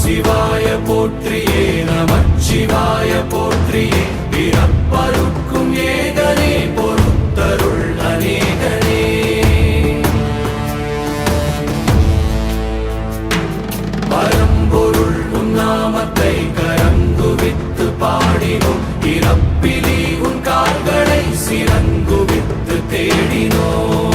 சிவாய போற்றியே நமச்சிவாய போற்றியே பிறப்பருக்கும் ஏகனே பொறுத்தருள் அநேகனே பரம்பொருள் உன்னாமத்தை கரங்குவித்து பாடினோம் இறப்பிலி உன் கால்களை சிறங்குவித்து தேடினோம்